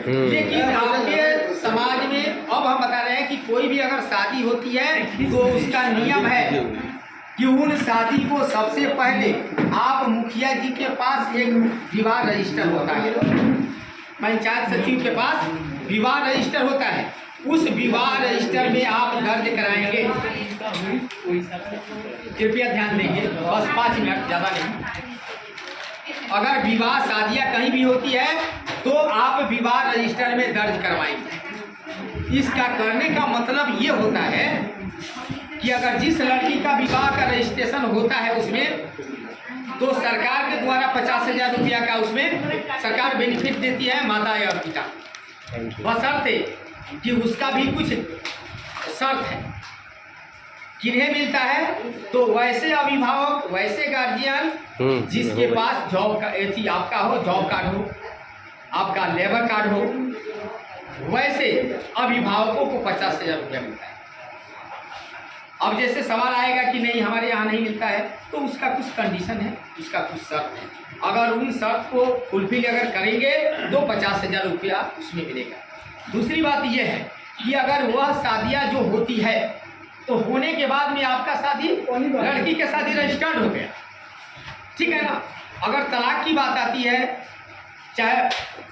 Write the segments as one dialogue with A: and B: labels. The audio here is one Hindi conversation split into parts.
A: लेकिन आपके समाज में अब हम बता रहे हैं कि कोई भी अगर शादी होती है तो उसका नियम है कि उन शादी को सबसे पहले आप मुखिया जी के पास एक विवाह रजिस्टर होता है, पंचायत सचिव के पास विवाह रजिस्टर होता है, उस विवाह रजिस्टर में आप दर्ज कराएंगे। कृपया ध्यान देंगे, बस 5 मिनट, ज़्यादा नहीं। अगर विवाह शादियाँ कहीं भी होती है तो आप विवाह रजिस्टर में दर्ज करवाएंगे। इसका करने का मतलब ये होता है कि अगर जिस लड़की का विवाह का रजिस्ट्रेशन होता है उसमें तो सरकार के द्वारा 50,000 रुपया का उसमें सरकार बेनिफिट देती है माता या पिता, बशर्ते कि उसका भी कुछ शर्त है। किन्हें मिलता है तो वैसे अभिभावक, वैसे गार्जियन जिसके पास जॉब का एथी आपका हो, जॉब कार्ड हो, आपका लेबर कार्ड हो, वैसे अभिभावकों को 50,000 रुपया मिलता है। अब जैसे सवाल आएगा कि नहीं हमारे यहाँ नहीं मिलता है, तो उसका कुछ कंडीशन है, उसका कुछ शर्त है। अगर उन शर्त को फुलफिल अगर करेंगे तो 50,000 रुपया उसमें मिलेगा। दूसरी बात यह है कि अगर वह शादियाँ जो होती है तो होने के बाद में आपका शादी, लड़की के शादी रजिस्टर्ड हो गया, ठीक है ना। अगर तलाक की बात आती है, चाहे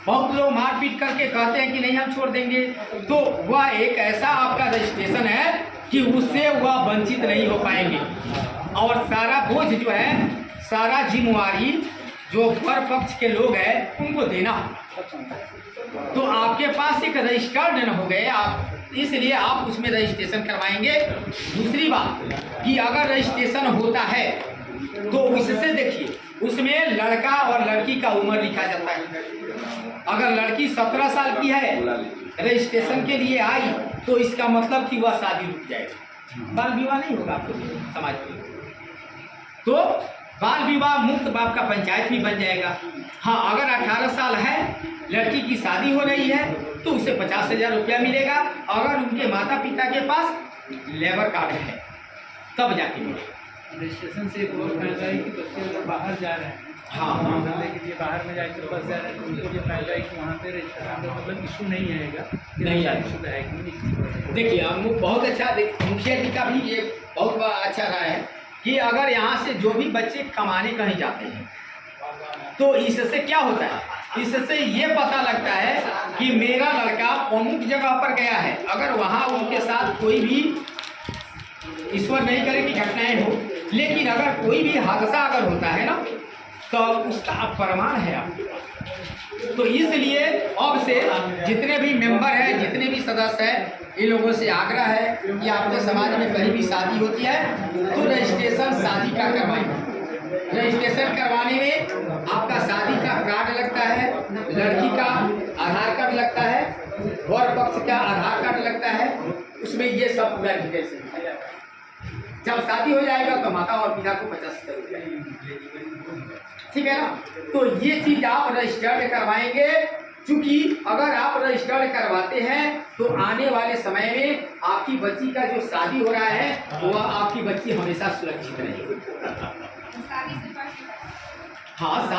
A: बहुत लोग मारपीट करके कहते हैं कि नहीं हम छोड़ देंगे, तो वह एक ऐसा आपका रजिस्ट्रेशन है कि उससे वह वंचित नहीं हो पाएंगे और सारा बोझ जो है, सारा जिम्मेवारी जो वर पक्ष के लोग हैं उनको देना होगा। तो आपके पास एक रजिस्टर्ड न हो गए आप, इसलिए आप उसमें रजिस्ट्रेशन करवाएंगे। दूसरी बात कि अगर रजिस्ट्रेशन होता है तो उससे देखिए उसमें लड़का और लड़की का उम्र लिखा जाता है। अगर लड़की 17 साल की है, रजिस्ट्रेशन के लिए आई, तो इसका मतलब कि वह शादी रुक जाएगी, बाल विवाह नहीं होगा आपको समाज में। तो बाल विवाह मुक्त बाप का पंचायत भी बन जाएगा। हाँ, अगर 18 साल है, लड़की की शादी हो रही है तो उसे 50,000 रुपया मिलेगा। अगर उनके माता पिता के पास लेबर कार्ड है तब जाके मिलेगा।
B: रजिस्ट्रेशन से एक और फायदा है कि बच्चे अगर बाहर जा रहे हैं,
A: हाँ,
B: धंधे के लिए बाहर में जाकर बस जा रहे हैं, तो उनको ये फायदा है कि वहाँ पे रजिस्ट्रेशन का मतलब इशू नहीं आएगा,
A: नहीं आएगा।
B: इशू है कि नहीं।
A: देखिए हम बहुत अच्छा, मुखिया जी का भी ये बहुत अच्छा राय है कि अगर यहाँ से जो भी बच्चे कमाने कहीं जाते हैं तो इससे क्या होता है, इससे ये पता लगता है कि मेरा लड़का अमुक जगह पर गया है। अगर वहाँ उनके साथ कोई भी, ईश्वर नहीं करे कि घटनाएं हो, लेकिन अगर कोई भी हादसा अगर होता है ना तो उसका प्रमाण है आपके पास। तो इसलिए अब से जितने भी मेंबर हैं, जितने भी सदस्य हैं, इन लोगों से आग्रह है कि आपके समाज में कहीं भी शादी होती है तो रजिस्ट्रेशन शादी का करवाएं। रजिस्ट्रेशन करवाने में आपका शादी का कार्ड लगता है, लड़की का आधार कार्ड लगता है, वर पक्ष का आधार कार्ड लगता है, उसमें ये सब वेरिफिकेशन है। जब शादी हो जाएगा तो माता और पिता को 50,000 रुपया, ठीक है ना। तो ये चीज आप रजिस्टर्ड करवाएंगे, क्योंकि अगर आप रजिस्टर्ड करवाते हैं तो आने वाले समय में आपकी बच्ची का जो शादी हो रहा है वह आपकी बच्ची हमेशा सुरक्षित रहेगी। हाँ।